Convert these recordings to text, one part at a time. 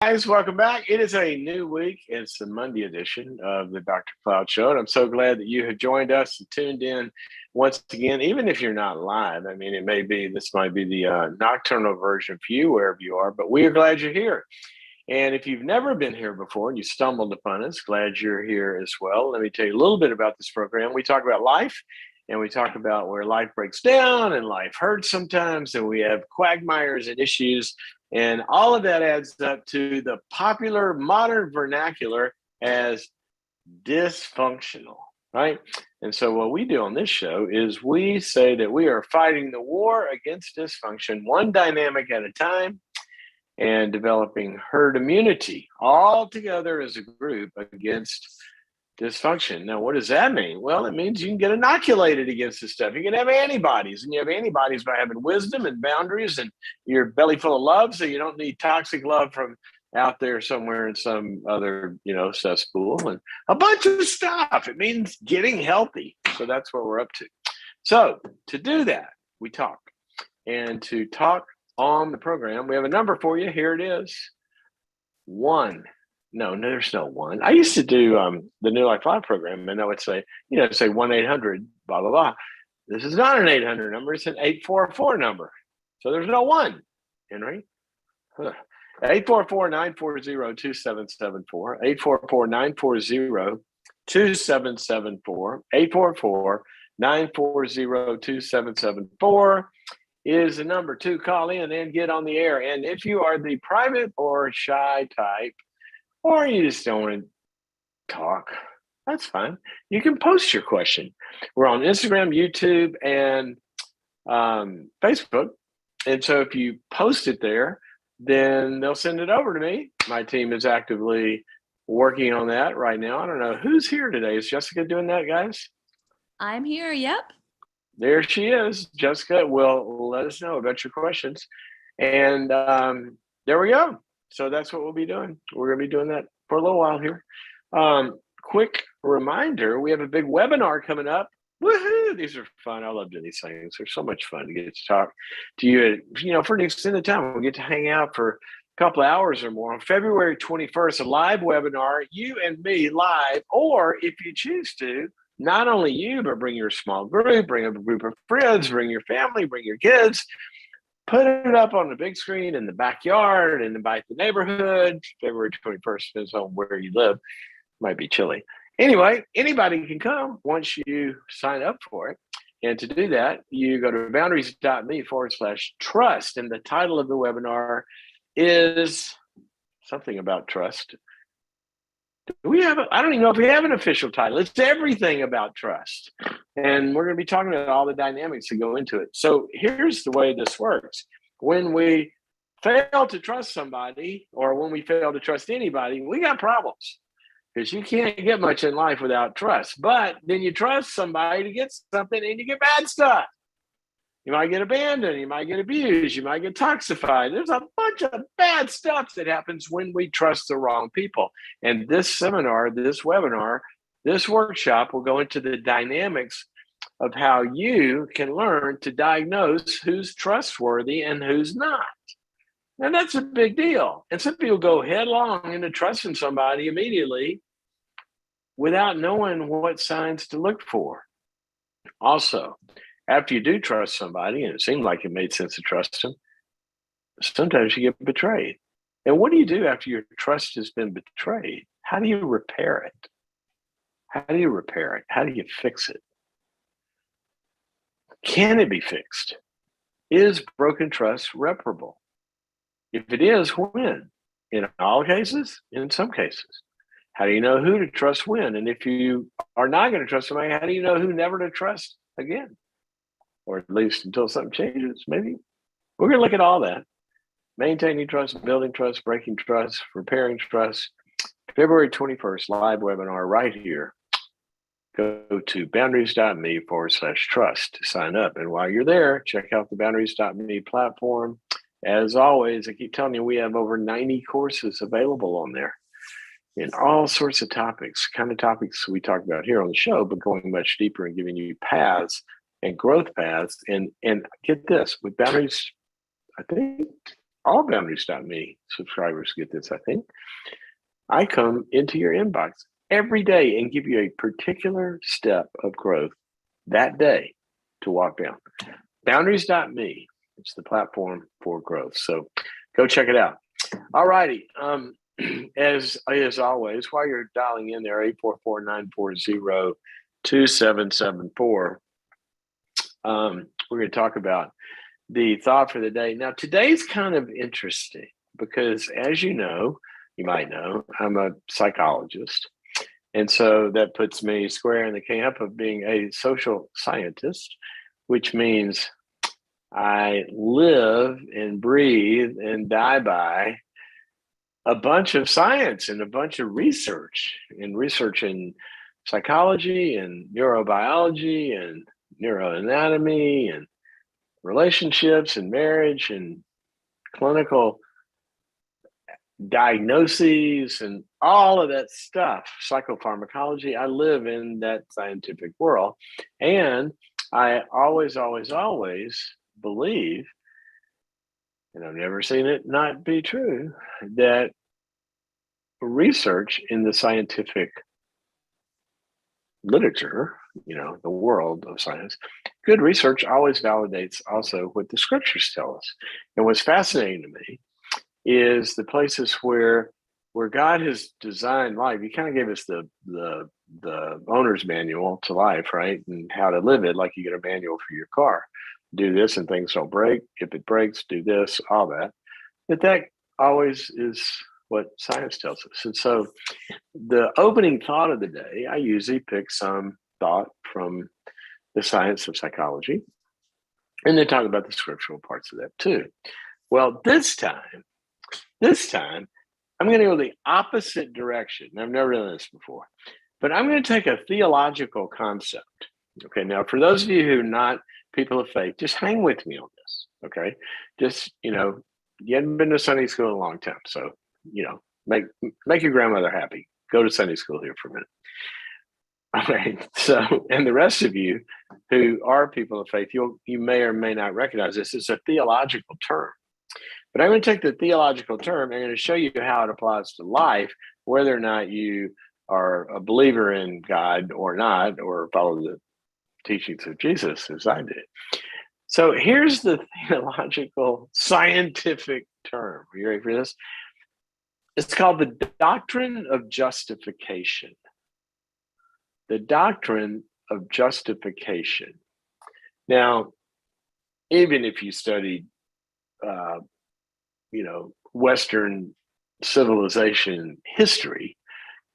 Guys, welcome back. It is a new week. It's the Monday edition of the Dr. Cloud Show, and I'm so glad that you have joined us and tuned in once again, even if you're not live. I mean, this might be the nocturnal version for you, wherever you are, but we are glad you're here. And if you've never been here before and you stumbled upon us, glad you're here as well. Let me tell you a little bit about this program. We talk about life, and we talk about where life breaks down and life hurts sometimes, and we have quagmires and issues. And all of that adds up to the popular modern vernacular as dysfunctional, right? And so what we do on this show is we say that we are fighting the war against dysfunction, one dynamic at a time, and developing herd immunity all together as a group against dysfunction. Now, what does that mean? Well, it means you can get inoculated against this stuff. You can have antibodies, and you have antibodies by having wisdom and boundaries and your belly full of love, so you don't need toxic love from out there somewhere in some other, cesspool and a bunch of stuff. It means getting healthy. So that's what we're up to. So to do that, we talk. And to talk on the program, we have a number for you. Here it is. No, there's no one. I used to do the New Life Live program, and I would say, say 1-800, blah, blah, blah. This is not an 800 number. It's an 844 number. So there's no one, Henry. 844-940-2774. 844-940-2774. 844-940-2774 is the number to call in and get on the air. And if you are the private or shy type, or you just don't want to talk, that's fine. You can post your question. We're on Instagram, YouTube, and Facebook. And so if you post it there, then they'll send it over to me. My team is actively working on that right now. I don't know who's here today. Is Jessica doing that, guys? I'm here. Yep. There she is. Jessica will let us know about your questions. And there we go. So that's what we'll be doing. We're going to be doing that for a little while here. Quick reminder, we have a big webinar coming up. Woohoo! These are fun. I love doing these things. They're so much fun to get to talk to you, for an extended time. We'll get to hang out for a couple of hours or more. On February 21st, a live webinar, you and me live, or if you choose to, not only you, but bring your small group, bring a group of friends, bring your family, bring your kids. Put it up on the big screen in the backyard and invite the neighborhood. February 21st depends on where you live. Might be chilly. Anyway, anybody can come once you sign up for it. And to do that, you go to boundaries.me/trust. And the title of the webinar is something about trust. I don't even know if we have an official title. It's everything about trust. And we're going to be talking about all the dynamics that go into it. So here's the way this works. When we fail to trust somebody, or when we fail to trust anybody, we got problems, because you can't get much in life without trust. But then you trust somebody to get something and you get bad stuff. You might get abandoned, you might get abused, you might get toxified. There's a bunch of bad stuff that happens when we trust the wrong people. And this seminar, this webinar, this workshop will go into the dynamics of how you can learn to diagnose who's trustworthy and who's not. And that's a big deal. And some people go headlong into trusting somebody immediately without knowing what signs to look for. Also, after you do trust somebody, and it seemed like it made sense to trust them, sometimes you get betrayed. And what do you do after your trust has been betrayed? How do you repair it? How do you repair it? How do you fix it? Can it be fixed? Is broken trust reparable? If it is, when? In all cases? In some cases. How do you know who to trust when? And if you are not going to trust somebody, how do you know who never to trust again? Or at least until something changes, maybe. We're going to look at all that. Maintaining trust, building trust, breaking trust, repairing trust. February 21st, live webinar right here. Go to boundaries.me/trust to sign up. And while you're there, check out the boundaries.me platform. As always, I keep telling you, we have over 90 courses available on there in all sorts of topics, kind of topics we talk about here on the show, but going much deeper and giving you paths and growth paths. And get this, with boundaries, I think all Boundaries.me subscribers get this, I think. I come into your inbox every day and give you a particular step of growth that day to walk down. Boundaries.me. It's the platform for growth. So go check it out. All righty. As always, while you're dialing in there, 844-940-2774, we're going to talk about the thought for the day. Now, today's kind of interesting because, as you might know, I'm a psychologist. And so that puts me square in the camp of being a social scientist, which means I live and breathe and die by a bunch of science and a bunch of research in psychology and neurobiology and neuroanatomy and relationships and marriage and clinical diagnoses and all of that stuff, psychopharmacology. I live in that scientific world. And I always believe, and I've never seen it not be true, that research in the scientific literature, the world of science, good research always validates also what the scriptures tell us. And what's fascinating to me is the places where God has designed life. He kind of gave us the owner's manual to life, right? And how to live it, like you get a manual for your car. Do this and things don't break. If it breaks, do this, all that. But that always is what science tells us. And so the opening thought of the day, I usually pick some thought from the science of psychology and then talk about the scriptural parts of that too. Well, this time, I'm going to go the opposite direction. I've never done this before, but I'm going to take a theological concept. Okay, now for those of you who are not people of faith, just hang with me on this. Okay, just you haven't been to Sunday school in a long time, so make your grandmother happy. Go to Sunday school here for a minute. All right. So, and the rest of you who are people of faith, you may or may not recognize this. It's a theological term. But I'm going to take the theological term and I'm going to show you how it applies to life, whether or not you are a believer in God or not, or follow the teachings of Jesus as I did. So here's the theological scientific term. Are you ready for this? It's called the Doctrine of Justification. The Doctrine of Justification. Now, even if you studied Western civilization history,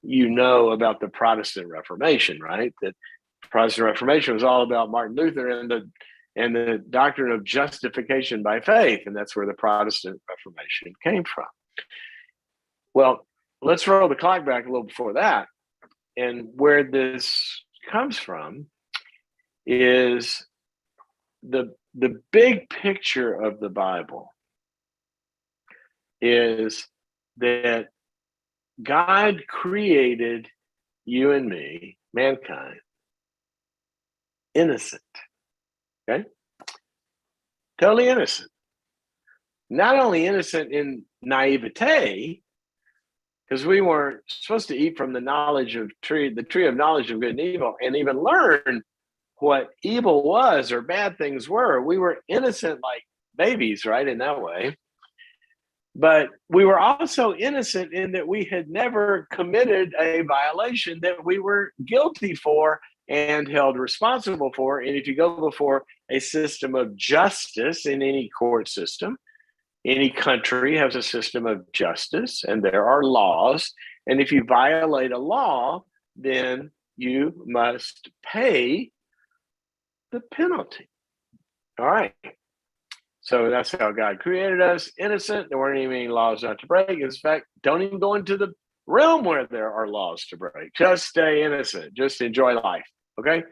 about the Protestant Reformation, right? That Protestant Reformation was all about Martin Luther and the doctrine of justification by faith, and that's where the Protestant Reformation came from. Well, let's roll the clock back a little before that, and where this comes from is the big picture of the Bible is that God created you and me, mankind, innocent. Okay? Totally innocent. Not only innocent in naivete, because we weren't supposed to eat from the tree of knowledge of good and evil, and even learn what evil was or bad things were. We were innocent like babies, right, in that way. But we were also innocent in that we had never committed a violation that we were guilty for and held responsible for. And if you go before a system of justice in any court system, any country has a system of justice and there are laws. And if you violate a law, then you must pay the penalty. All right. So that's how God created us, innocent. There weren't even any laws not to break. In fact, don't even go into the realm where there are laws to break. Just stay innocent. Just enjoy life. Okay?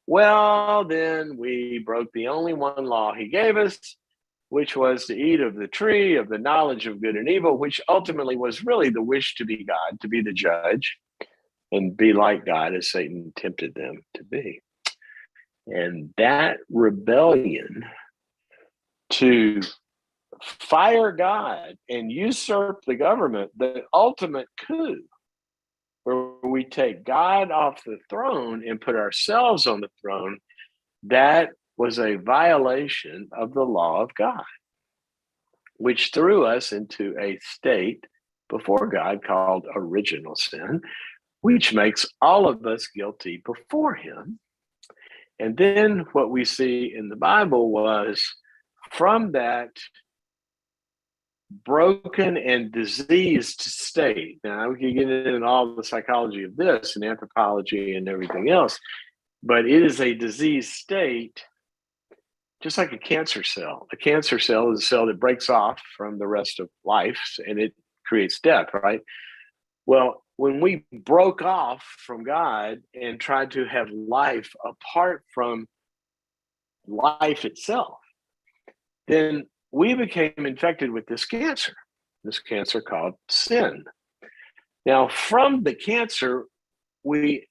Well, then we broke the only one law he gave us, which was to eat of the tree of the knowledge of good and evil, which ultimately was really the wish to be God, to be the judge, and be like God as Satan tempted them to be. And that rebellion to fire God and usurp the government, the ultimate coup, where we take God off the throne and put ourselves on the throne, that was a violation of the law of God, which threw us into a state before God called original sin, which makes all of us guilty before him. And then what we see in the Bible was from that broken and diseased state. Now, we can get into all the psychology of this and anthropology and everything else, but it is a diseased state, just like a cancer cell. A cancer cell is a cell that breaks off from the rest of life and it creates death, right? Well, when we broke off from God and tried to have life apart from life itself, then we became infected with this cancer called sin. Now, from the cancer, we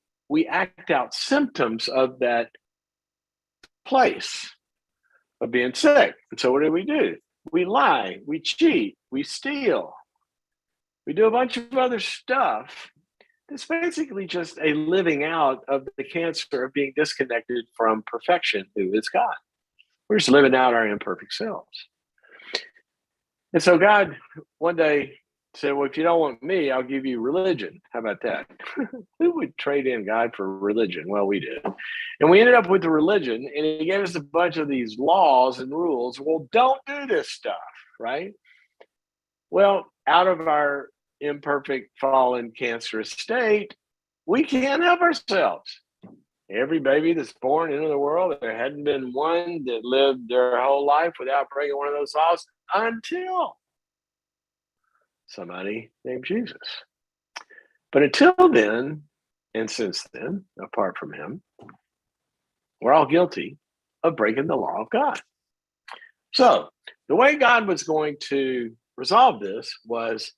act out symptoms of that place of being sick. And so what do? We lie, we cheat, we steal, we do a bunch of other stuff. It's basically just a living out of the cancer of being disconnected from perfection, who is God. We're just living out our imperfect selves. And so God one day said, well, if you don't want me, I'll give you religion. How about that? Who would trade in God for religion? Well, we did. And we ended up with the religion, and he gave us a bunch of these laws and rules. Well, don't do this stuff, right? Well, out of our imperfect, fallen, cancerous state, we can't help ourselves. Every baby that's born into the world, there hadn't been one that lived their whole life without breaking one of those laws until somebody named Jesus. But until then, and since then, apart from him, we're all guilty of breaking the law of God. So the way God was going to resolve this was,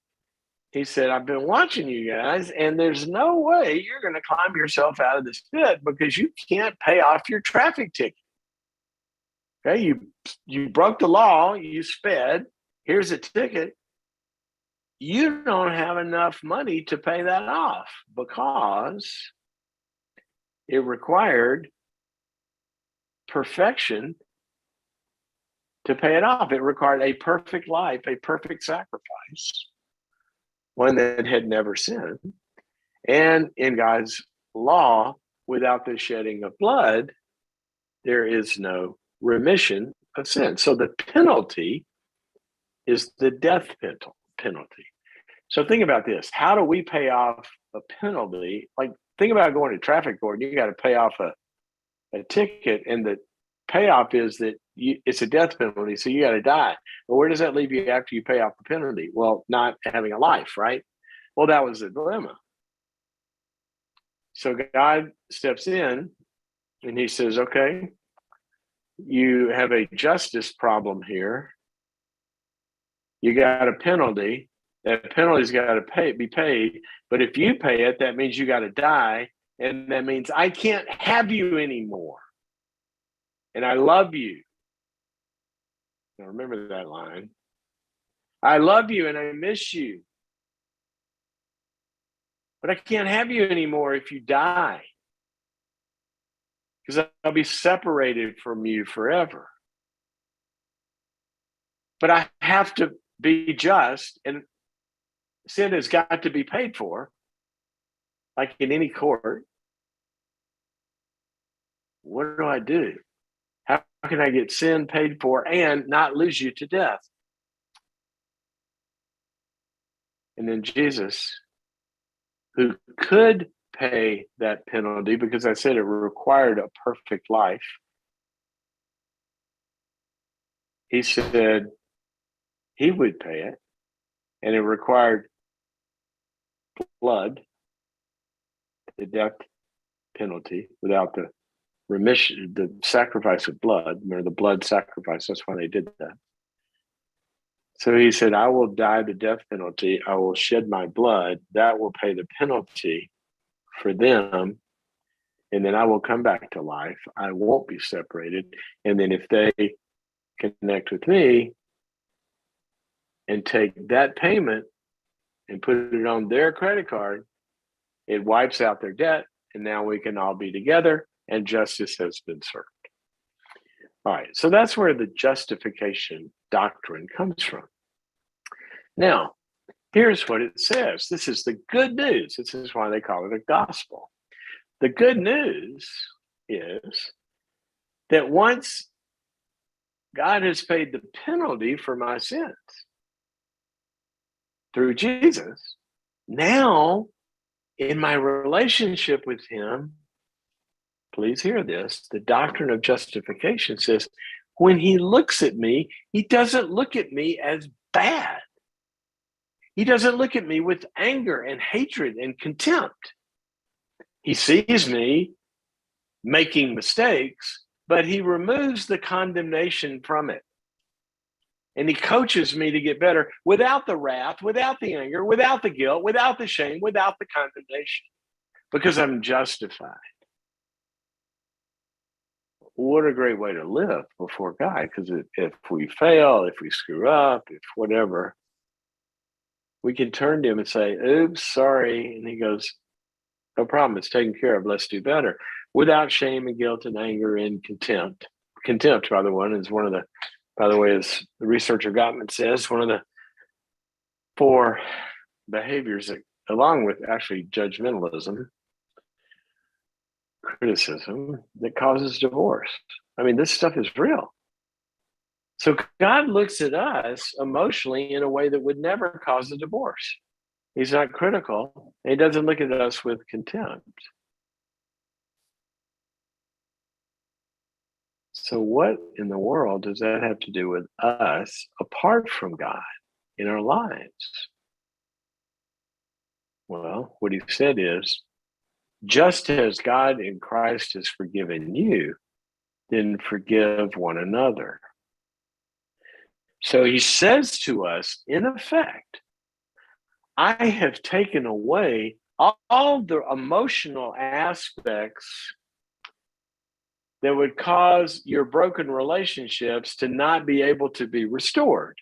he said, I've been watching you guys, and there's no way you're going to climb yourself out of this pit because you can't pay off your traffic ticket. Okay, you broke the law, you sped, here's a ticket. You don't have enough money to pay that off because it required perfection to pay it off. It required a perfect life, a perfect sacrifice, one that had never sinned. And in God's law, without the shedding of blood, there is no remission of sin. So the penalty is the death penalty. So think about this. How do we pay off a penalty? Like, think about going to traffic court and you got to pay off a ticket, and the payoff is that it's a death penalty, so you got to die. But where does that leave you after you pay off the penalty? Well, not having a life, right? Well, that was the dilemma. So God steps in and he says, okay, you have a justice problem here. You got a penalty. That penalty's got to be paid. But if you pay it, that means you got to die. And that means I can't have you anymore. And I love you. Now remember that line. I love you and I miss you. But I can't have you anymore if you die. Because I'll be separated from you forever. But I have to be just, and sin has got to be paid for, like in any court. What do I do? How can I get sin paid for and not lose you to death? And then Jesus, who could pay that penalty, because I said it required a perfect life, he said he would pay it, and it required blood, the death penalty, without the remission, the sacrifice of blood, or the blood sacrifice. That's why they did that. So he said, I will die the death penalty. I will shed my blood. That will pay the penalty for them. And then I will come back to life. I won't be separated. And then if they connect with me, and take that payment and put it on their credit card, it wipes out their debt, and now we can all be together, and justice has been served. All right, so that's where the justification doctrine comes from. Now, here's what it says. This is the good news. This is why they call it a gospel. The good news is that once God has paid the penalty for my sins through Jesus, now in my relationship with him, please hear this, the doctrine of justification says, when he looks at me, he doesn't look at me as bad. He doesn't look at me with anger and hatred and contempt. He sees me making mistakes, but he removes the condemnation from it. And he coaches me to get better without the wrath, without the anger, without the guilt, without the shame, without the condemnation, because I'm justified. What a great way to live before God, because if we fail, if we screw up, if whatever, we can turn to him and say, oops, sorry. And he goes, no problem, it's taken care of, let's do better. Without shame and guilt and anger and contempt. Contempt, by the way, is one of the, by the way, as the researcher Gottman says, one of the 4 behaviors that, along with actually judgmentalism, criticism, that causes divorce. I mean, this stuff is real. So God looks at us emotionally in a way that would never cause a divorce. He's not critical. And he doesn't look at us with contempt. So what in the world does that have to do with us apart from God in our lives? Well, what he said is, just as God in Christ has forgiven you, then forgive one another. So he says to us, in effect, I have taken away all the emotional aspects that would cause your broken relationships to not be able to be restored.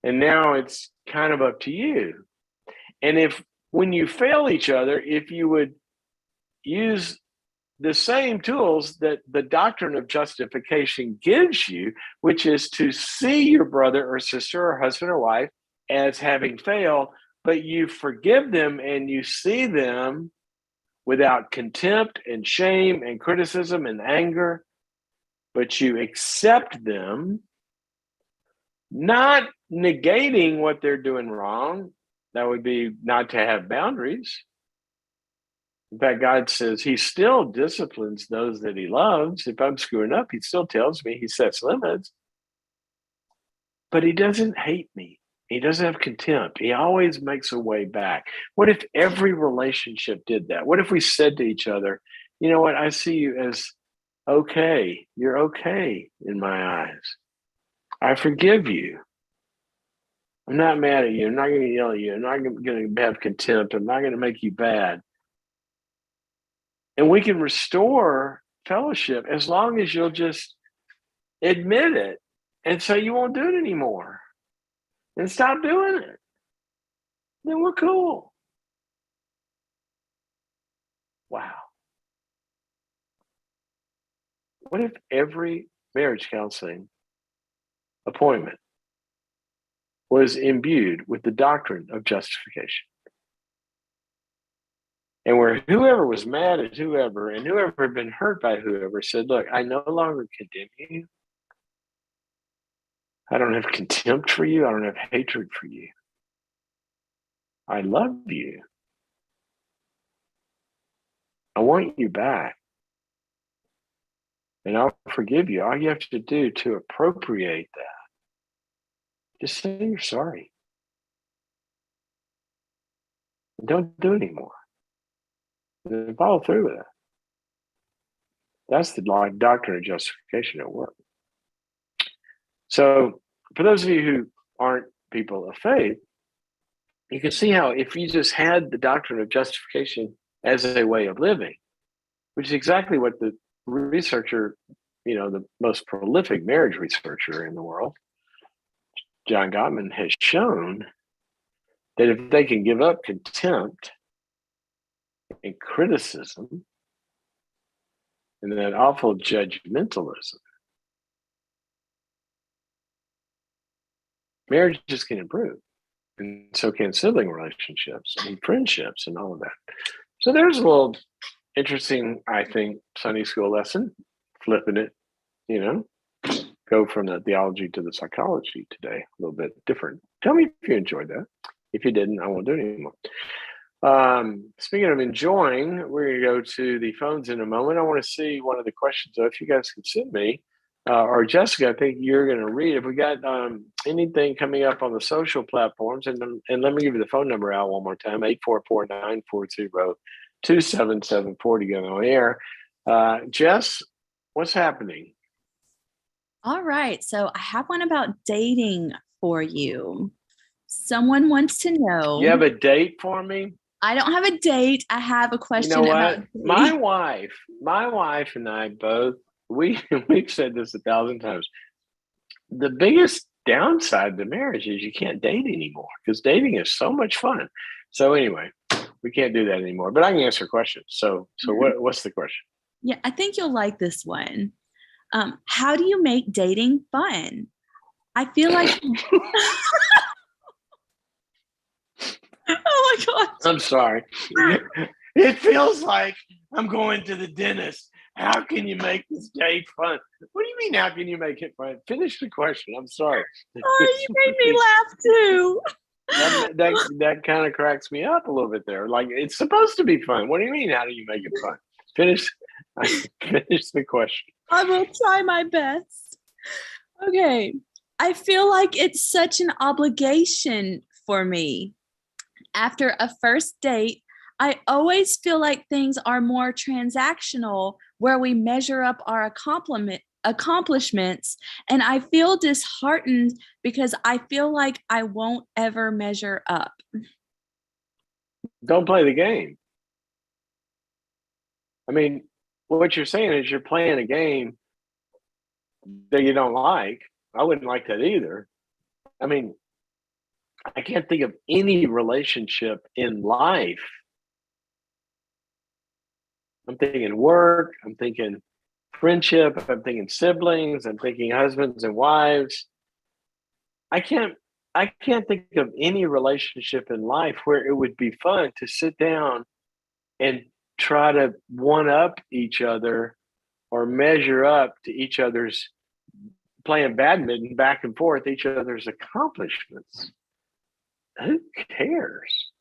And now it's kind of up to you. And if, when you fail each other, if you would use the same tools that the doctrine of justification gives you, which is to see your brother or sister or husband or wife as having failed, but you forgive them and you see them without contempt and shame and criticism and anger, but you accept them, not negating what they're doing wrong. That would be not to have boundaries. In fact, God says he still disciplines those that he loves. If I'm screwing up, he still tells me, he sets limits. But he doesn't hate me. He doesn't have contempt. He always makes a way back. What if every relationship did that? What if we said to each other, you know what, I see you as okay. You're okay in my eyes. I forgive you. I'm not mad at you. I'm not going to yell at you. I'm not going to have contempt. I'm not going to make you bad. And we can restore fellowship as long as you'll just admit it and say you won't do it anymore and stop doing it. Then we're cool. Wow. What if every marriage counseling appointment was imbued with the doctrine of justification? And where whoever was mad at whoever and whoever had been hurt by whoever said, look, I no longer condemn you. I don't have contempt for you. I don't have hatred for you. I love you. I want you back. And I'll forgive you. All you have to do to appropriate that, just say you're sorry. And don't do it anymore. And follow through with it. That's the doctrine of justification at work. So for those of you who aren't people of faith, you can see how if you just had the doctrine of justification as a way of living, which is exactly what the researcher, the most prolific marriage researcher in the world, John Gottman has shown that if they can give up contempt and criticism and that awful judgmentalism, marriages can improve. And so can sibling relationships and friendships and all of that. So there's a little interesting, I think, Sunday school lesson, flipping it, go from the theology to the psychology today, a little bit different. Tell me if you enjoyed that. If you didn't, I won't do it anymore. Speaking of enjoying, we're going to go to the phones in a moment. I want to see one of the questions, though, if you guys can send me, or Jessica, I think you're going to read. If we got anything coming up on the social platforms, and let me give you the phone number out one more time, 844-940-2774 to get on air. Jess, what's happening? All right. So I have one about dating for you. Someone wants to know. You have a date for me? I don't have a date. I have a question. You know what? About my wife and I both, we've said this 1,000 times. The biggest downside to marriage is you can't date anymore because dating is so much fun. So anyway, we can't do that anymore, but I can answer questions. So what's the question? Yeah, I think you'll like this one. How do you make dating fun? I feel like oh my God. I'm sorry. It feels like I'm going to the dentist. How can you make this date fun? What do you mean, how can you make it fun? Finish the question. I'm sorry. Oh, you made me laugh too. That kind of cracks me up a little bit there. Like, it's supposed to be fun. What do you mean, how do you make it fun? Finish the question. I will try my best. Okay. I feel like it's such an obligation for me. After a first date, I always feel like things are more transactional where we measure up our accomplishments. And I feel disheartened because I feel like I won't ever measure up. Don't play the game. I mean, what you're saying is you're playing a game that you don't like. I wouldn't like that either. I mean, I can't think of any relationship in life. I'm thinking work, I'm thinking friendship, I'm thinking siblings, I'm thinking husbands and wives. I can't think of any relationship in life where it would be fun to sit down and try to one up each other or measure up to each other's, playing badminton back and forth, each other's accomplishments. Who cares?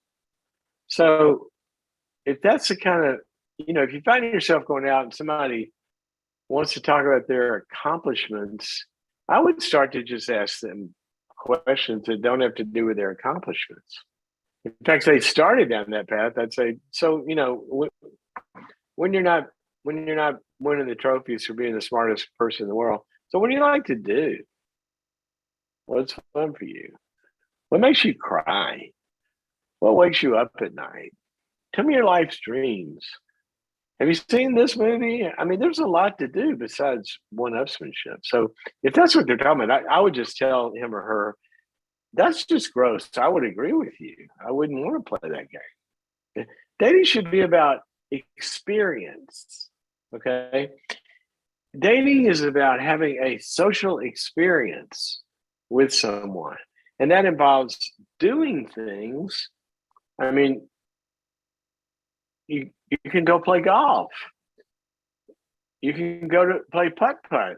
So if that's the kind of, if you find yourself going out and somebody wants to talk about their accomplishments, I would start to just ask them questions that don't have to do with their accomplishments. In fact, they started down that path. I'd say, so, when you're not winning the trophies for being the smartest person in the world, so what do you like to do? What's fun for you? What makes you cry? What wakes you up at night? Tell me your life's dreams. Have you seen this movie? I mean, there's a lot to do besides one-upsmanship. So if that's what they're talking about, I would just tell him or her, that's just gross. I would agree with you. I wouldn't want to play that game. Dating should be about experience, okay? Dating is about having a social experience with someone, and that involves doing things. I mean, you can go play golf. You can go to play putt-putt.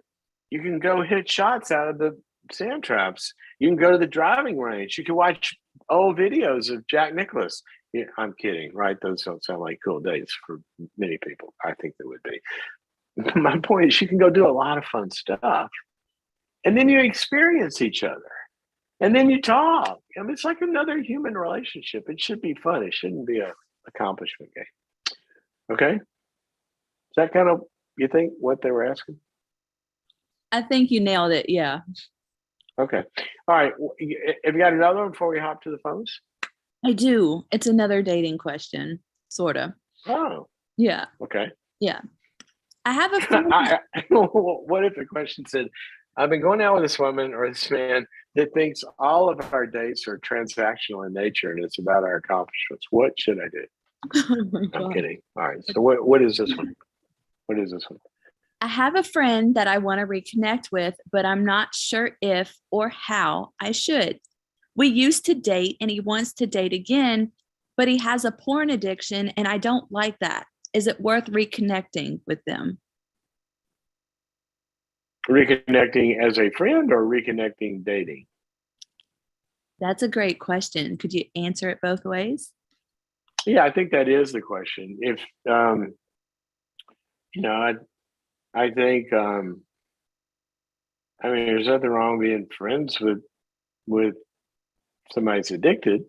You can go hit shots out of the sand traps. You can go to the driving range. You can watch old videos of Jack Nicklaus. Yeah, I'm kidding, right? Those don't sound like cool dates for many people. I think they would be. My point is you can go do a lot of fun stuff. And then you experience each other. And then you talk. I mean, it's like another human relationship. It should be fun. It shouldn't be an accomplishment game. Okay? Is that kind of, you think, what they were asking? I think you nailed it. Yeah. Okay. All right. Have you got another one before we hop to the phones? I do. It's another dating question, sort of. Oh. Yeah. Okay. Yeah. I have a feeling. What if the question said, I've been going out with this woman or this man that thinks all of our dates are transactional in nature and it's about our accomplishments. What should I do? Oh my I'm God. kidding. All right. So what is this one? What is this one? I have a friend that I want to reconnect with, but I'm not sure if or how I should. We used to date and he wants to date again, but he has a porn addiction and I don't like that. Is it worth reconnecting with them? Reconnecting as a friend or reconnecting dating? That's a great question. Could you answer it both ways? Yeah, I think that is the question. If you know, I think I mean there's nothing wrong being friends with somebody that's addicted.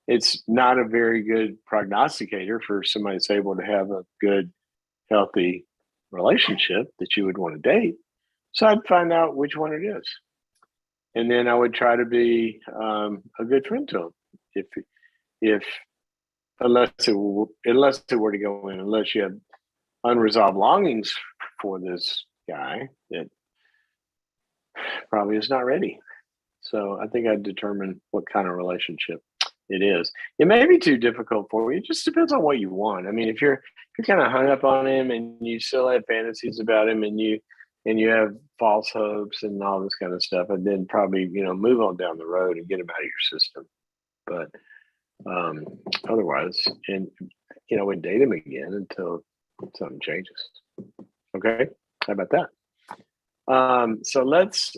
It's not a very good prognosticator for somebody that's able to have a good, healthy relationship that you would want to date. So I'd find out which one it is, and then I would try to be a good friend to him. If unless it were to go in, unless you have unresolved longings for this guy that probably is not ready. So I think I'd determine what kind of relationship it is. It may be too difficult for you. It just depends on what you want. I mean, if you're kind of hung up on him and you still have fantasies about him and you have false hopes and all this kind of stuff, and then probably move on down the road and get him out of your system. But otherwise, and we date him again until something changes. Okay, how about that? So let's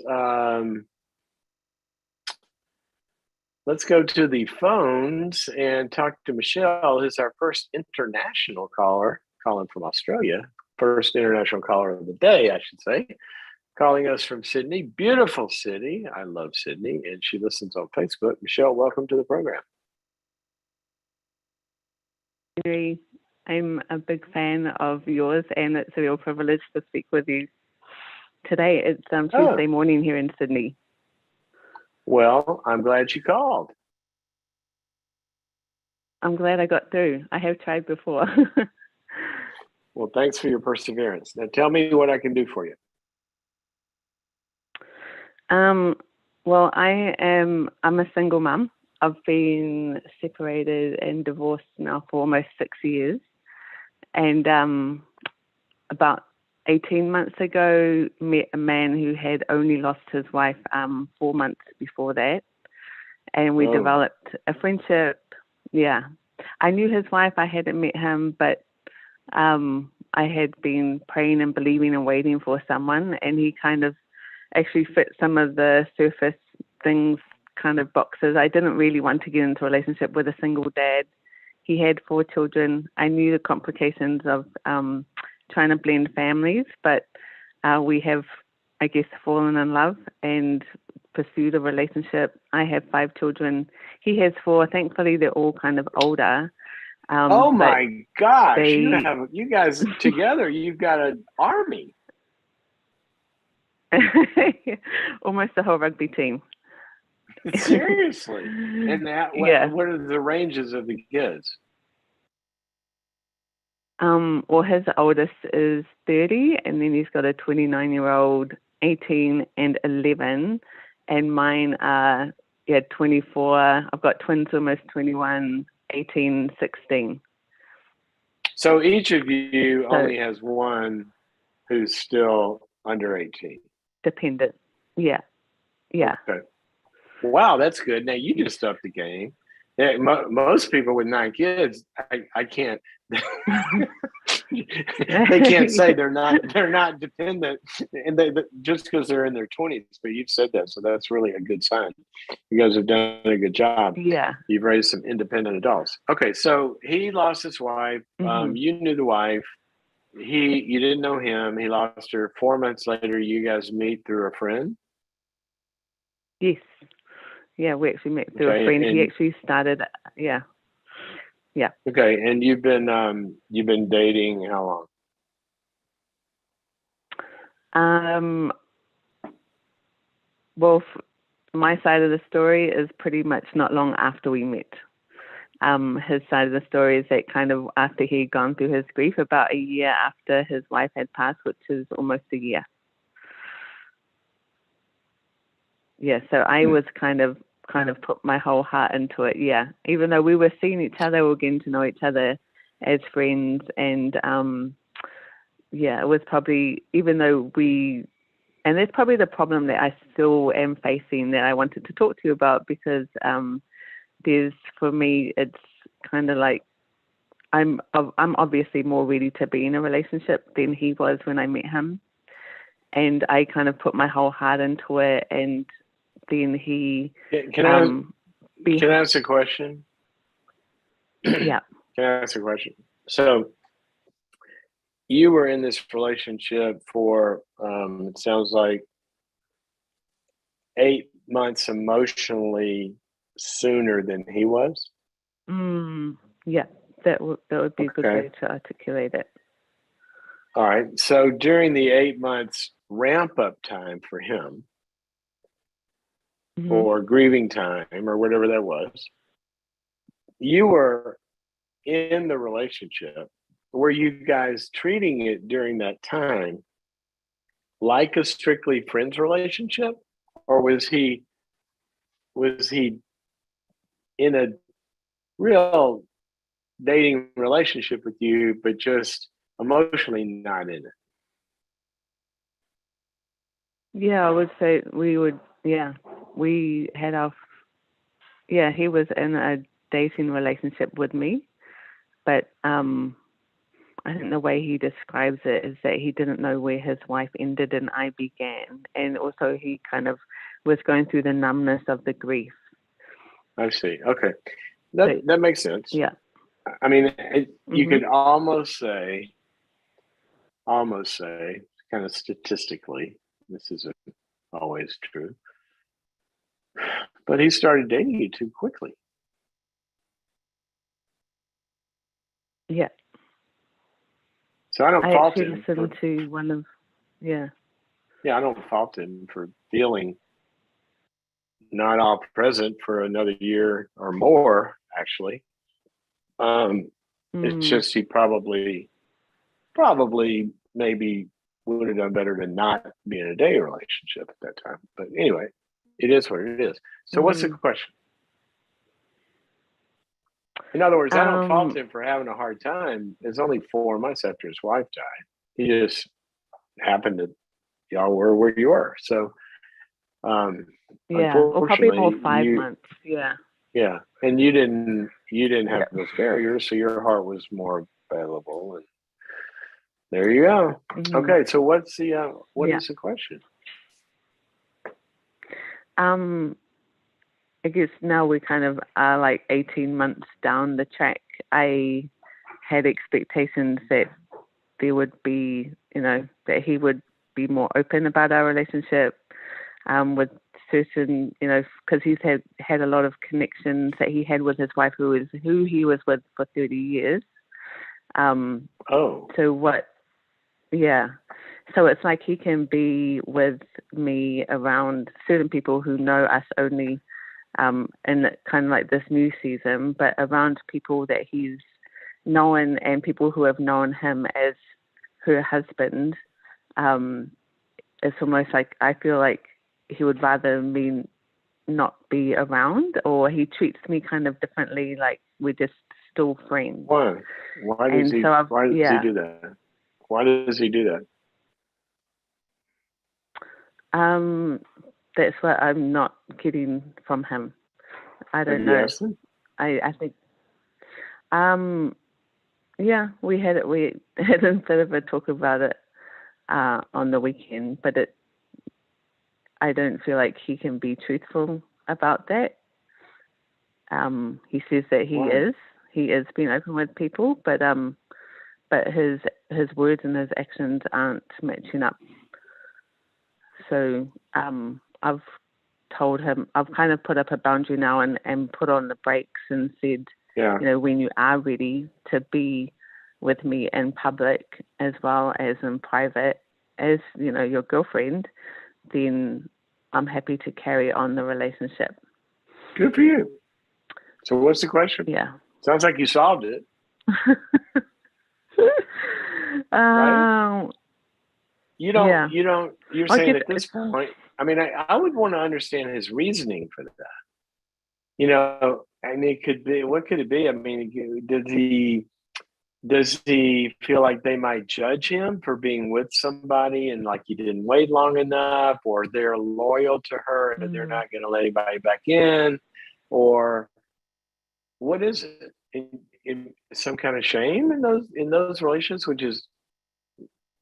go to the phones and talk to Michelle, who's our first international caller, calling from Australia. First international caller of the day, I should say. Calling us from Sydney, beautiful city. I love Sydney, and she listens on Facebook. Michelle, welcome to the program. Henry, I'm a big fan of yours, and it's a real privilege to speak with you today. It's Tuesday morning here in Sydney. Well, I'm glad you called. I'm glad I got through. I have tried before. Well, thanks for your perseverance. Now tell me what I can do for you. Well, I'm a single mum. I've been separated and divorced now for almost 6 years. And about 18 months ago, met a man who had only lost his wife 4 months before that. And we developed a friendship. Yeah. I knew his wife. I hadn't met him, but I had been praying and believing and waiting for someone. And he kind of actually fit some of the surface things kind of boxes. I didn't really want to get into a relationship with a single dad. He had 4 children. I knew the complications of trying to blend families, but we have, I guess, fallen in love and pursued a relationship. I have 5 children. He has 4. Thankfully, they're all kind of older. Oh my gosh! You guys together, you've got an army. Almost a whole rugby team. Seriously. And what are the ranges of the kids? Well, his oldest is 30, and then he's got a 29-year-old, 18 and 11, and mine are 24. I've got twins almost 21, 18, 16. So each of you only has one who's still under 18. Dependent. Yeah. Okay. Wow, that's good. Now you just upped the game. Yeah, most people with 9 kids, I can't. They can't say they're not dependent, and they just because they're in their 20s. But you've said that, so that's really a good sign. You guys have done a good job. Yeah, you've raised some independent adults. Okay, so he lost his wife. Mm-hmm. You knew the wife. You didn't know him. He lost her. 4 months later, you guys meet through a friend. Yes. Yeah, we actually met through a friend. He actually started. Yeah. Okay, and you've been dating how long? Well, my side of the story is pretty much not long after we met. His side of the story is that kind of after he'd gone through his grief, about a year after his wife had passed, which is almost a year. So I was kind of put my whole heart into it. Yeah, even though we were seeing each other, we were getting to know each other as friends, and it was probably, even though and that's probably the problem that I still am facing, that I wanted to talk to you about, because for me, it's kind of like I'm obviously more ready to be in a relationship than he was when I met him, and I kind of put my whole heart into it, and then he can I ask a question? Yeah. Can I ask a question? So you were in this relationship for it sounds like 8 months emotionally sooner than he was. Yeah, that would be a good way to articulate it. All right. So during the 8 months ramp up time for him, or grieving time, or whatever that was, you were in the relationship. Were you guys treating it during that time like a strictly friends relationship, or was he in a real dating relationship with you, but just emotionally not in it? Yeah, I would say we had he was in a dating relationship with me, but I think the way he describes it is that he didn't know where his wife ended and I began, and also he kind of was going through the numbness of the grief. I see. Okay, that makes sense. Yeah, I mean, you could almost say, kind of statistically, this isn't always true, but he started dating you too quickly. Yeah. So I don't fault him. I listened to one of, Yeah, I don't fault him for feeling not all present for another year or more, actually. It's just he probably maybe would have done better to not be in a dating relationship at that time. But anyway, it is what it is. So what's the question? In other words, I don't fault him for having a hard time. It's only 4 months after his wife died. He just happened to, y'all were where you were. So, or probably more 5 months. Yeah. Yeah, and you didn't have those barriers, so your heart was more available, and there you go. Okay, so what's the what is the question? I guess now we kind of are like 18 months down the track. I had expectations that there would be, that he would be more open about our relationship, with certain, because he's had a lot of connections that he had with his wife, who he was with for 30 years. So it's like he can be with me around certain people who know us only in kind of like this new season, but around people that he's known and people who have known him as her husband. It's almost like I feel like he would rather me not be around, or he treats me kind of differently, like we're just still friends. Why? Why does he do that? Why does he do that? That's what I'm not getting from him. I don't know. I think we had a bit of a talk about it on the weekend, but I don't feel like he can be truthful about that. He says that he is being open with people, but his words and his actions aren't matching up. So I've told him, I've kind of put up a boundary now and put on the brakes and said, when you are ready to be with me in public as well as in private, as your girlfriend, then I'm happy to carry on the relationship. Good for you. So what's the question? Yeah. Sounds like you solved it. Right? You're saying at this point, I mean, I would want to understand his reasoning for that. You know, and it could be, what could it be? I mean, does he feel like they might judge him for being with somebody and like he didn't wait long enough, or they're loyal to her and they're not going to let anybody back in, or what is it? In some kind of shame in those relations, which is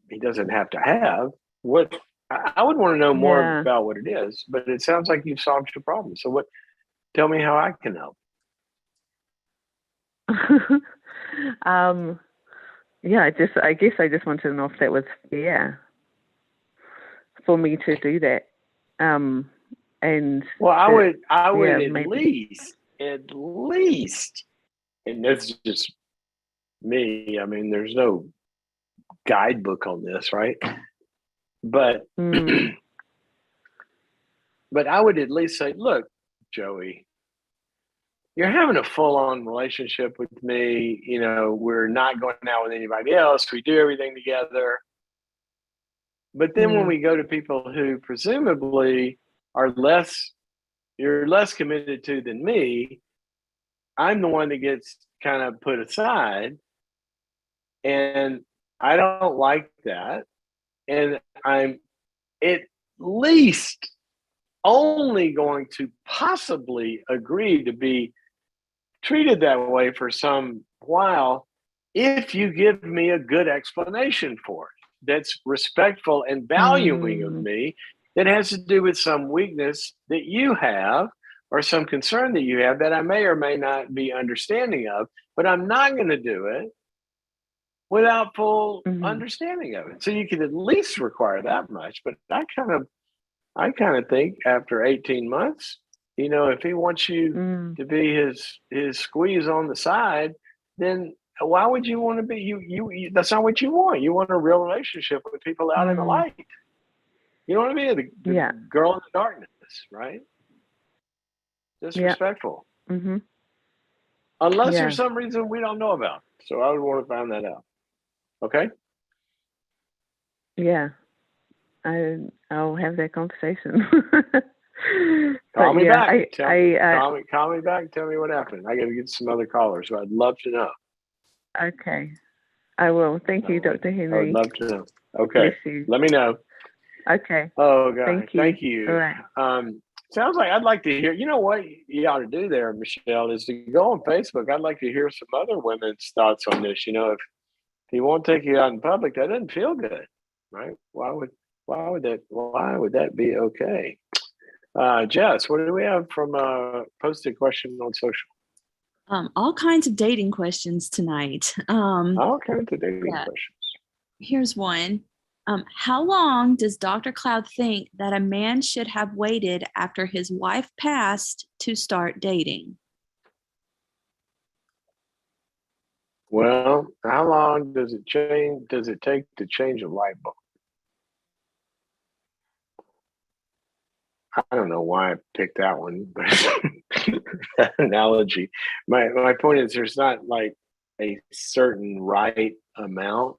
he doesn't have to have. What I would want to know more about what it is, but it sounds like you've solved your problem. So what? Tell me how I can help. Yeah, I guess I just wanted to know if that was fair for me to do that. And well, I would maybe. at least, and this is just me. I mean, there's no guidebook on this, right? But but I would at least say, look, Joey, you're having a full-on relationship with me. You know, we're not going out with anybody else. We do everything together. But then when we go to people who presumably are you're less committed to than me, I'm the one that gets kind of put aside. And I don't like that. And I'm at least only going to possibly agree to be treated that way for some while if you give me a good explanation for it that's respectful and valuing of me, that has to do with some weakness that you have or some concern that you have that I may or may not be understanding of, but I'm not going to do it without full understanding of it. So you could at least require that much. But I kind of think after 18 months, you know, if he wants you to be his squeeze on the side, then why would you want to be you that's not what you want. You want a real relationship with people out in the light. You know what I mean? The girl in the darkness, right? Disrespectful. Unless there's some reason we don't know about. So I would want to find that out. Okay? Yeah. I'll have that conversation. Call me back. Call me back. Tell me what happened. I got to get some other callers, so I'd love to know. Okay, I will. Thank you, Dr. Henry. I would love to know. Okay, let me know. Okay. Oh, God. Thank you. All right. Sounds like I'd like to hear. You know what you ought to do there, Michelle, is to go on Facebook. I'd like to hear some other women's thoughts on this. You know, if he won't take you out in public, that doesn't feel good, right? Why would that be okay? Jess, what do we have from a posted question on social? All kinds of dating questions tonight. All kinds of dating questions. Here's one. How long does Dr. Cloud think that a man should have waited after his wife passed to start dating? Well, how long does it take to change a light bulb? I don't know why I picked that one, but that analogy. My point is, there's not like a certain right amount.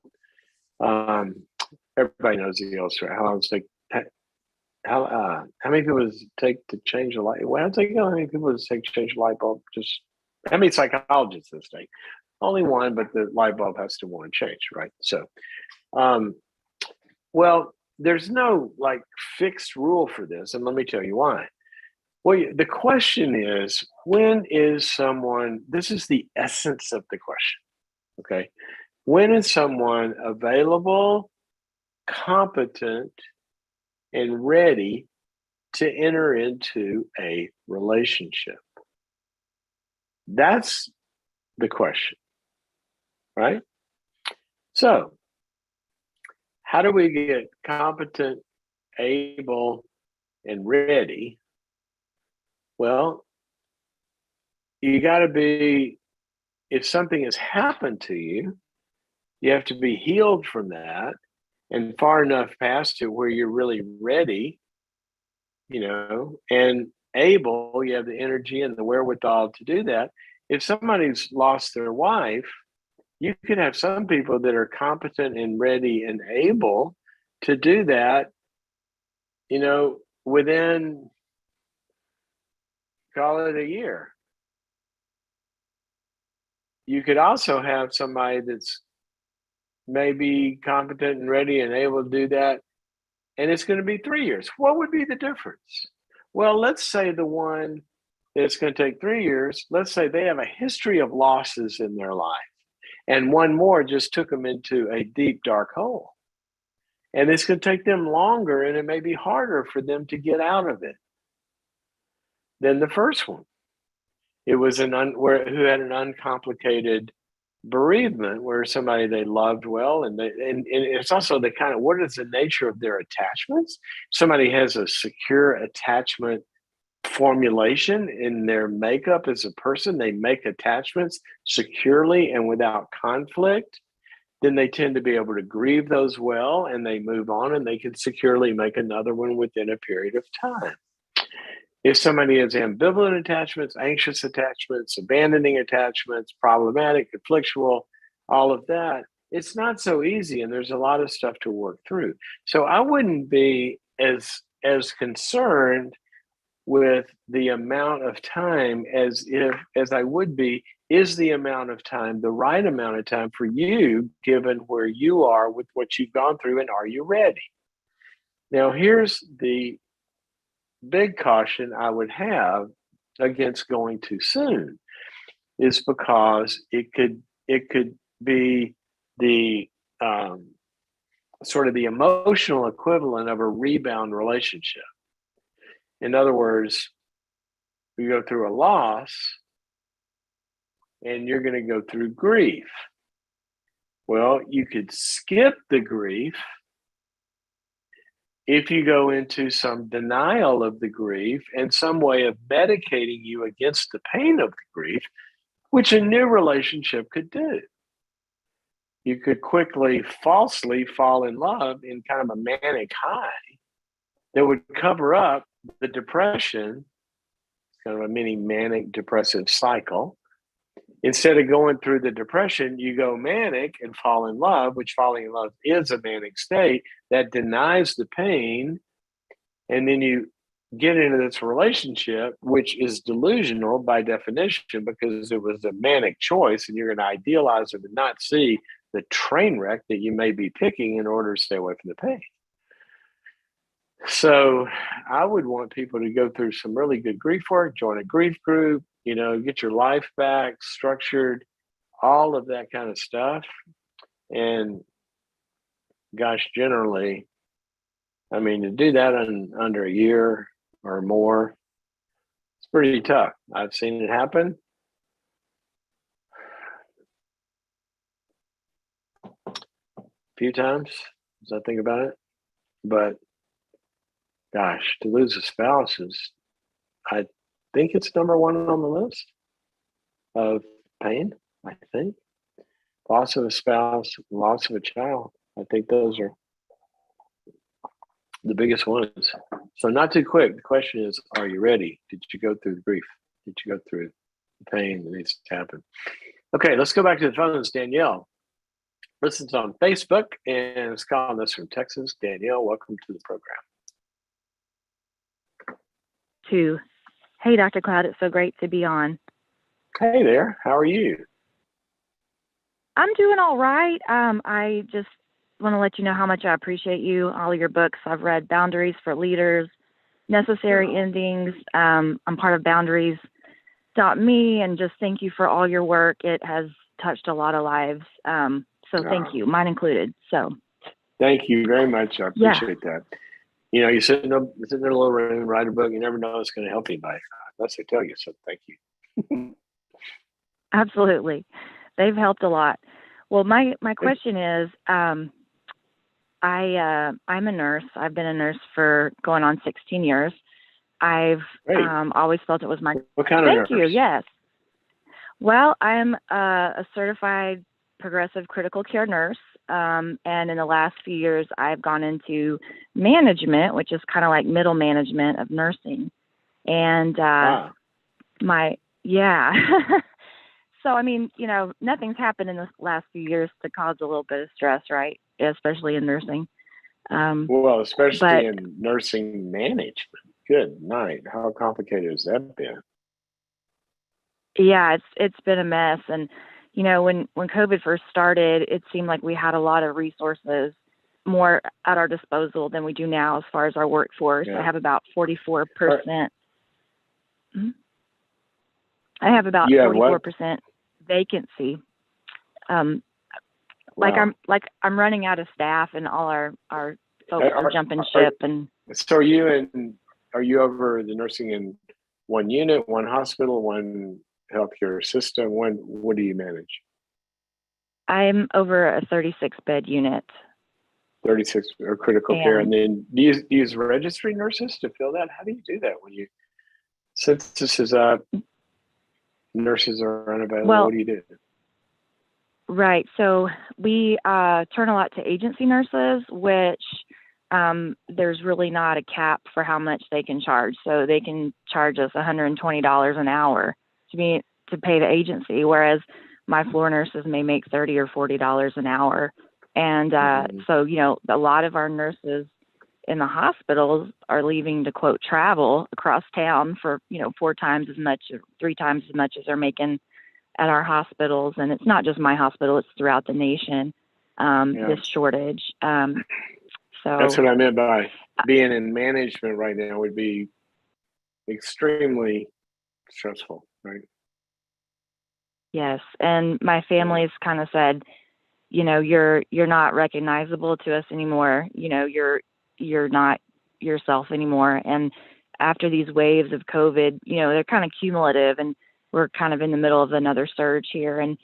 Everybody knows the illustrator. How long does it take? How many people does it take to change a light? Well, how many people does it take to change a light bulb? Just how many psychologists this thing? Only one, but the light bulb has to want to change, right? So, well. There's no like fixed rule for this, and let me tell you why. Well, the question is, when is someone, this is the essence of the question, okay? When is someone available, competent, and ready to enter into a relationship? That's the question, right? So, how do we get competent, able, and ready? Well, you got to be, if something has happened to you, you have to be healed from that and far enough past it where you're really ready, you know, and able, you have the energy and the wherewithal to do that. If somebody's lost their wife, you could have some people that are competent and ready and able to do that, you know, within, call it a year. You could also have somebody that's maybe competent and ready and able to do that, and it's going to be 3 years. What would be the difference? Well, let's say the one that's going to take 3 years, let's say they have a history of losses in their life, and one more just took them into a deep, dark hole. And it's going to take them longer, and it may be harder for them to get out of it than the first one. It was who had an uncomplicated bereavement, where somebody they loved well, and it's also the kind of, what is the nature of their attachments? Somebody has a secure attachment formulation in their makeup as a person. They make attachments securely and without conflict. Then they tend to be able to grieve those well, and they move on, and they can securely make another one within a period of time. If somebody has ambivalent attachments, anxious attachments, abandoning attachments, problematic, conflictual, all of that, it's not so easy, and there's a lot of stuff to work through. So I wouldn't be as concerned with the amount of time as I would be, is the amount of time the right amount of time for you, given where you are with what you've gone through, and are you ready? Now, here's the big caution I would have against going too soon, is because it could be the sort of the emotional equivalent of a rebound relationship. In other words, you go through a loss and you're going to go through grief. Well, you could skip the grief if you go into some denial of the grief and some way of medicating you against the pain of the grief, which a new relationship could do. You could quickly, falsely fall in love in kind of a manic high that would cover up the depression, kind of a mini manic depressive cycle. Instead of going through the depression, you go manic and fall in love, which falling in love is a manic state that denies the pain. And then you get into this relationship, which is delusional by definition, because it was a manic choice, and you're going to idealize it and not see the train wreck that you may be picking in order to stay away from the pain. So I would want people to go through some really good grief work, join a grief group, get your life back, structured, all of that kind of stuff. And gosh, generally, I mean, to do that in under a year or more, it's pretty tough. I've seen it happen. A few times as I think about it. But gosh, to lose a spouse is, I think it's number one on the list of pain, I think. Loss of a spouse, loss of a child. I think those are the biggest ones. So not too quick. The question is, are you ready? Did you go through the grief? Did you go through the pain that needs to happen? Okay, let's go back to the phones. Danielle listens on Facebook and is calling us from Texas. Danielle, welcome to the program. Hey, Dr. Cloud, it's so great to be on. Hey there, how are you? I'm doing all right. I just want to let you know how much I appreciate you, all of your books. I've read Boundaries for Leaders, Necessary Endings. I'm part of Boundaries.me, and just thank you for all your work. It has touched a lot of lives. So thank you, mine included. So thank you very much. I appreciate that. You sit in a little room, write a book. You never know it's going to help anybody unless they tell you. So thank you. Absolutely. They've helped a lot. Well, my question is, I'm a nurse. I've been a nurse for going on 16 years. I've always felt it was my... What kind of nurse? Thank you, yes. Well, I'm a certified progressive critical care nurse. And in the last few years, I've gone into management, which is kind of like middle management of nursing. And So, I mean, nothing's happened in the last few years to cause a little bit of stress, right? Especially in nursing. Well, especially But in nursing management. Good night. How complicated has that been? yeah, it's been a mess. And when COVID first started, it seemed like we had a lot of resources more at our disposal than we do now as far as our workforce. Yeah. I have about 44%. I have about You have what? 44% vacancy. Wow. I'm running out of staff, and all our folks are jumping Are- ship. And So are you over the nursing in one unit, one hospital, one healthcare system? What do you manage? I'm over a 36-bed unit. 36 or critical care. And then do you use registry nurses to fill that? How do you do that when you census is up, nurses are unavailable? Well, what do you do? Right. So we turn a lot to agency nurses, which there's really not a cap for how much they can charge. So they can charge us $120 an hour to pay the agency, whereas my floor nurses may make $30 or $40 an hour. And so, a lot of our nurses in the hospitals are leaving to, quote, travel across town for, 4 times as much or 3 times as much as they're making at our hospitals. And it's not just my hospital, it's throughout the nation, this shortage. So that's what I meant by being in management right now would be extremely stressful, right? Yes. And my family's kind of said, you're not recognizable to us anymore. You're not yourself anymore. And after these waves of COVID, they're kind of cumulative, and we're kind of in the middle of another surge here. And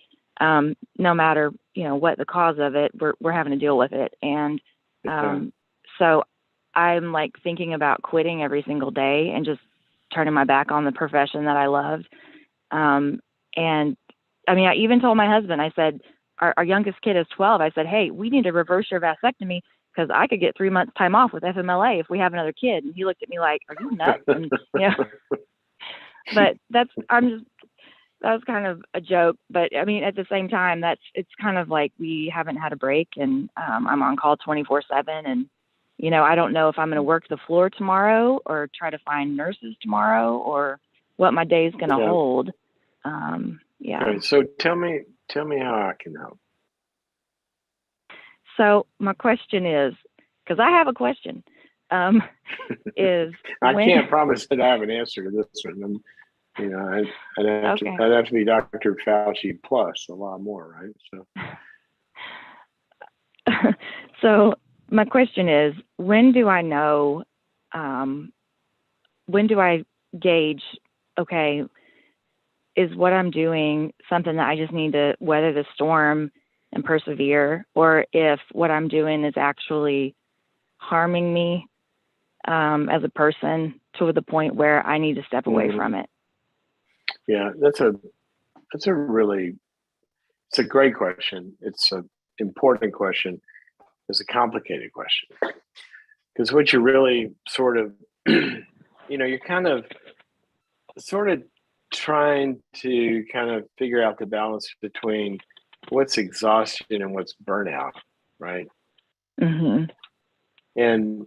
no matter, what the cause of it, we're having to deal with it. And so I'm like thinking about quitting every single day and just turning my back on the profession that I loved. And I mean, I even told my husband, I said, our youngest kid is 12. I said, hey, we need to reverse your vasectomy because I could get 3 months time off with FMLA if we have another kid. And he looked at me like, are you nuts? And but that was kind of a joke. But I mean, at the same time, it's kind of like we haven't had a break, and I'm on call 24/7. And, I don't know if I'm going to work the floor tomorrow or try to find nurses tomorrow or what my day is going to hold. Okay, so tell me how I can help. So my question is, because I have a question, is I can't promise that I have an answer to this one. I'd have to be Dr. Fauci plus a lot more, right? So, so my question is, when do I know? When do I gauge? Okay, is what I'm doing something that I just need to weather the storm and persevere, or if what I'm doing is actually harming me as a person to the point where I need to step away from it? Yeah, it's a great question. It's an important question. It's a complicated question because what you're really sort of, you're kind of sort of trying to kind of figure out the balance between what's exhaustion and what's burnout, right? Mm-hmm. And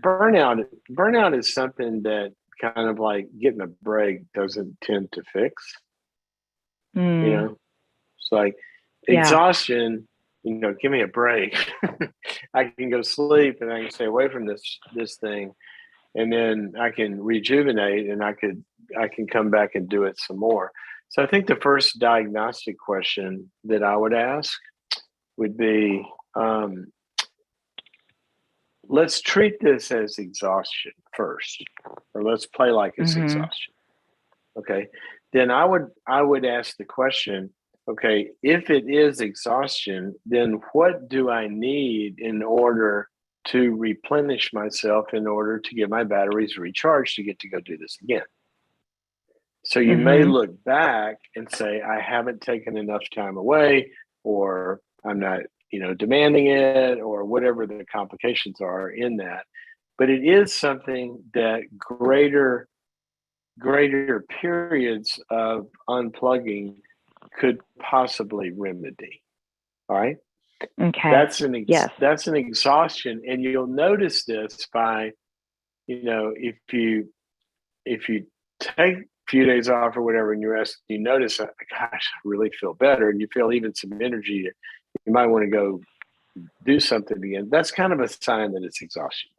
burnout is something that kind of like getting a break doesn't tend to fix. It's like exhaustion, give me a break. I can go sleep and I can stay away from this thing, and then I can rejuvenate and I can come back and do it some more. So I think the first diagnostic question that I would ask would be, let's treat this as exhaustion first, or let's play like it's exhaustion. Okay. Then I would ask the question, okay, if it is exhaustion, then what do I need in order to replenish myself in order to get my batteries recharged to get to go do this again? So you may look back and say, I haven't taken enough time away, or I'm not, demanding it, or whatever the complications are in that. But it is something that greater periods of unplugging could possibly remedy. All right. Okay. Yes. That's an exhaustion, and you'll notice this by, if you take a few days off or whatever, and you rest, you notice, gosh, I really feel better, and you feel even some energy. You might want to go do something again. That's kind of a sign that it's exhaustion.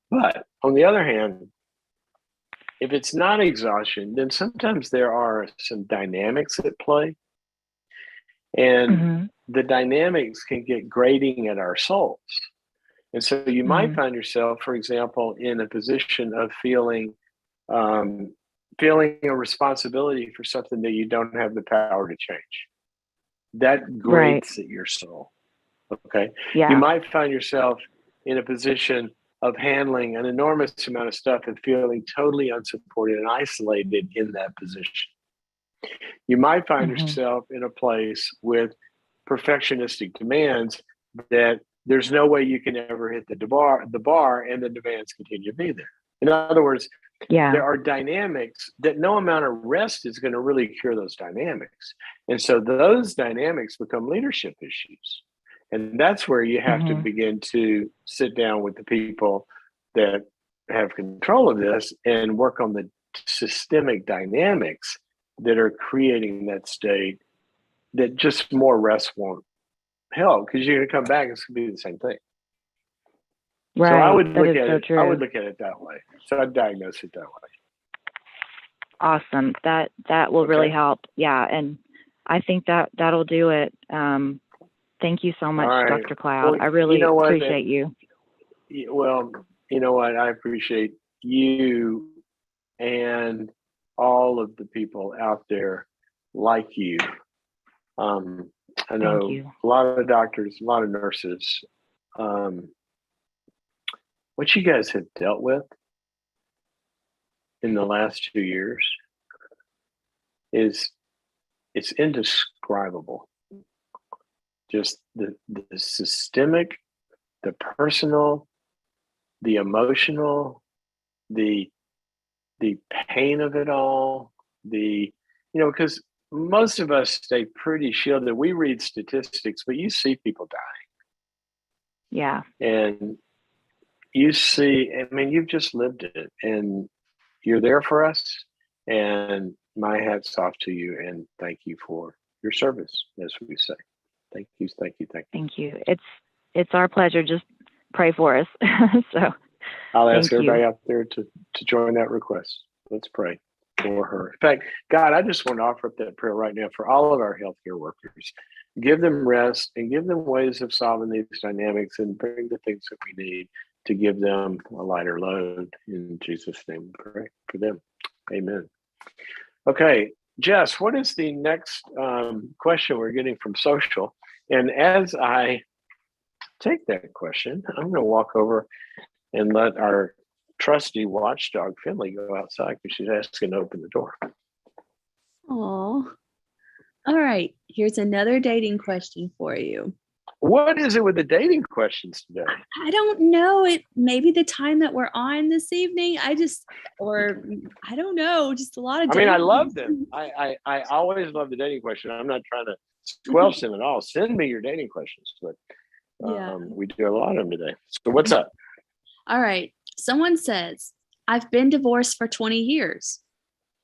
But on the other hand, if it's not exhaustion, then sometimes there are some dynamics at play, and the dynamics can get grating at our souls. And so you might find yourself, for example, in a position of feeling a responsibility for something that you don't have the power to change. That grates at your soul. Okay. Yeah. You might find yourself in a position of handling an enormous amount of stuff and feeling totally unsupported and isolated in that position. You might find yourself in a place with perfectionistic demands that there's no way you can ever hit the bar, and the demands continue to be there. In other words, there are dynamics that no amount of rest is going to really cure those dynamics. And so those dynamics become leadership issues. And that's where you have to begin to sit down with the people that have control of this and work on the systemic dynamics that are creating that state that just more rest won't help, because you're going to come back and it's going to be the same thing. Right. So I would look at so it. true. I would look at it that way. So I'd diagnose it that way. Awesome. That will really help. Yeah, and I think that'll do it. Thank you so much, right. Dr. Cloud. Well, I really appreciate you. Well, you know what? I appreciate you and all of the people out there like you. I know a lot of doctors, a lot of nurses. What you guys have dealt with in the last 2 years it's indescribable. Just the systemic, the personal, the emotional, the pain of it all, because most of us stay pretty shielded. We read statistics, but you see people dying. Yeah. And you see, you've just lived it, and you're there for us. And my hat's off to you, and thank you for your service, as we say. Thank you, thank you, thank you. Thank you. It's our pleasure. Just pray for us. So I'll ask everybody out there to join that request. Let's pray for her. In fact, God, I just want to offer up that prayer right now for all of our healthcare workers. Give them rest and give them ways of solving these dynamics, and bring the things that we need to give them a lighter load. In Jesus' name, we pray for them. Amen. Okay, Jess, what is the next question we're getting from social? And as I take that question, I'm going to walk over and let our trusty watchdog Finley go outside, because she's asking to open the door. Oh, all right. Here's another dating question for you. What is it with the dating questions today? I don't know. It maybe the time that we're on this evening. I don't know. Just a lot of. I love them. I always love the dating question. I'm not trying to squelch them at all. Send me your dating questions, but we do a lot of them today. So what's up? All right. Someone says, I've been divorced for 20 years.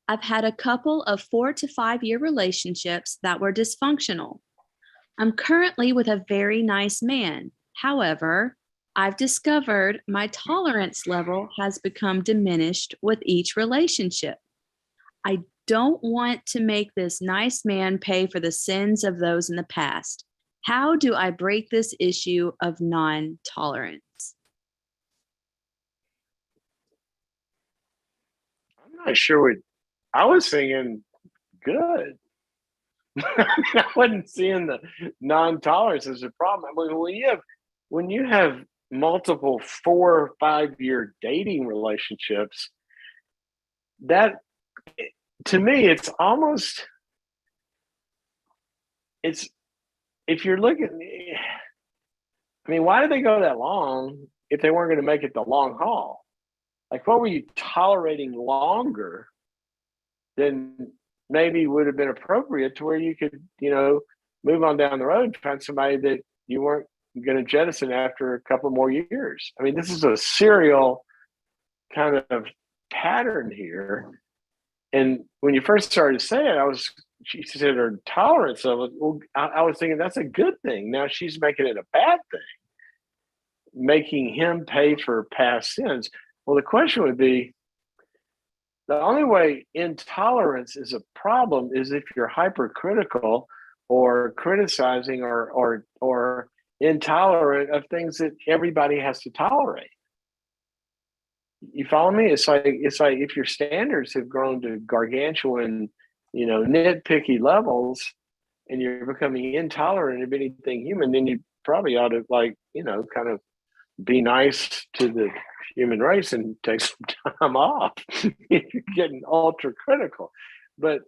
I've had a couple of 4 to 5 year relationships that were dysfunctional. I'm currently with a very nice man. However, I've discovered my tolerance level has become diminished with each relationship. I don't want to make this nice man pay for the sins of those in the past. How do I break this issue of non-tolerance? I'm not sure what I was thinking. Good. I wasn't seeing the non-tolerance as a problem. When you have multiple 4 or 5 year dating relationships, that, to me, it's if you're looking, why did they go that long if they weren't going to make it the long haul? Like, what were you tolerating longer than maybe would have been appropriate, to where you could, move on down the road and find somebody that, you weren't going to jettison after a couple more years. I mean, this is a serial kind of pattern here. And when you first started to say it, she said her tolerance of it. Well, I was thinking that's a good thing. Now she's making it a bad thing, making him pay for past sins. Well, the question would be, the only way intolerance is a problem is if you're hypercritical or criticizing or intolerant of things that everybody has to tolerate. You follow me? It's like if your standards have grown to gargantuan, nitpicky levels, and you're becoming intolerant of anything human, then you probably ought to kind of be nice to the human race and take some time off if you're getting ultra critical. But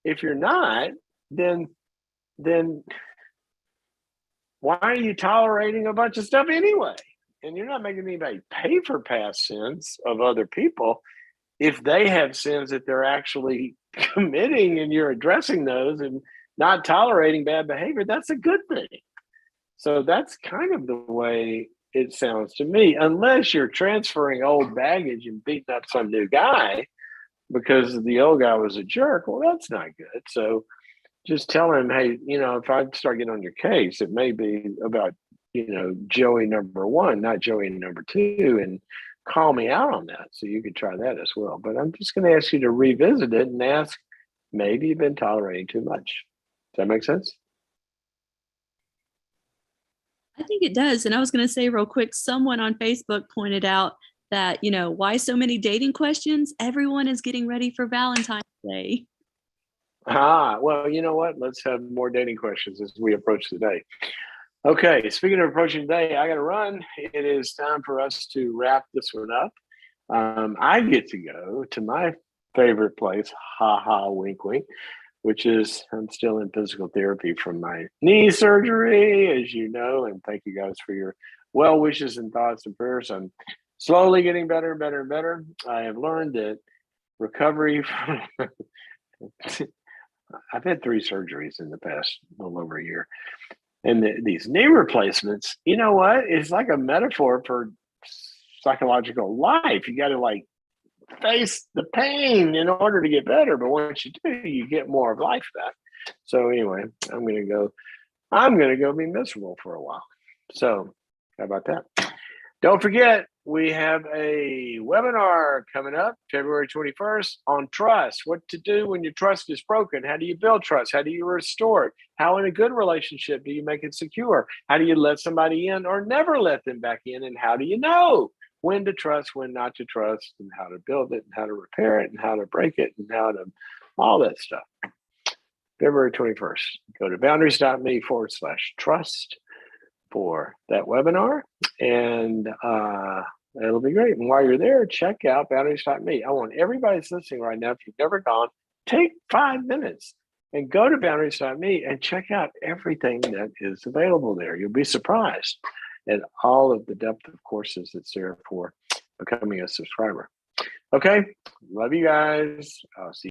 if you're not, then why are you tolerating a bunch of stuff anyway? And you're not making anybody pay for past sins of other people if they have sins that they're actually committing and you're addressing those and not tolerating bad behavior. That's a good thing. So that's kind of the way it sounds to me, unless you're transferring old baggage and beating up some new guy because the old guy was a jerk. Well, that's not good. So just tell him, hey, if I start getting on your case, it may be about, Joey number 1, not Joey number 2, and call me out on that. So you could try that as well. But I'm just going to ask you to revisit it and ask, maybe you've been tolerating too much. Does that make sense? I think it does. And I was going to say real quick, someone on Facebook pointed out that, why so many dating questions? Everyone is getting ready for Valentine's Day. Well, you know what? Let's have more dating questions as we approach the day. Okay, speaking of approaching the day, I got to run. It is time for us to wrap this one up. I get to go to my favorite place, wink, wink, which is I'm still in physical therapy from my knee surgery, as you know, and thank you guys for your well wishes and thoughts and prayers. I'm slowly getting better and better and better. I have learned that recovery I've had 3 surgeries in the past little over a year. And these knee replacements, you know what? It's like a metaphor for psychological life. You got to face the pain in order to get better. But once you do, you get more of life back. So anyway, I'm going to go be miserable for a while. So how about that? Don't forget, we have a webinar coming up February 21st on trust. What to do when your trust is broken. How do you build trust? How do you restore it? How in a good relationship do you make it secure? How do you let somebody in or never let them back in? And how do you know when to trust, when not to trust, and how to build it, and how to repair it, and how to break it, and how to all that stuff. February 21st. Go to boundaries.me/trust for that webinar, and it'll be great. And while you're there, check out boundaries.me. I want everybody that's listening right now, if you've never gone, take 5 minutes and go to boundaries.me and check out everything that is available there. You'll be surprised at all of the depth of courses that's there for becoming a subscriber. Okay, love you guys. I'll see you.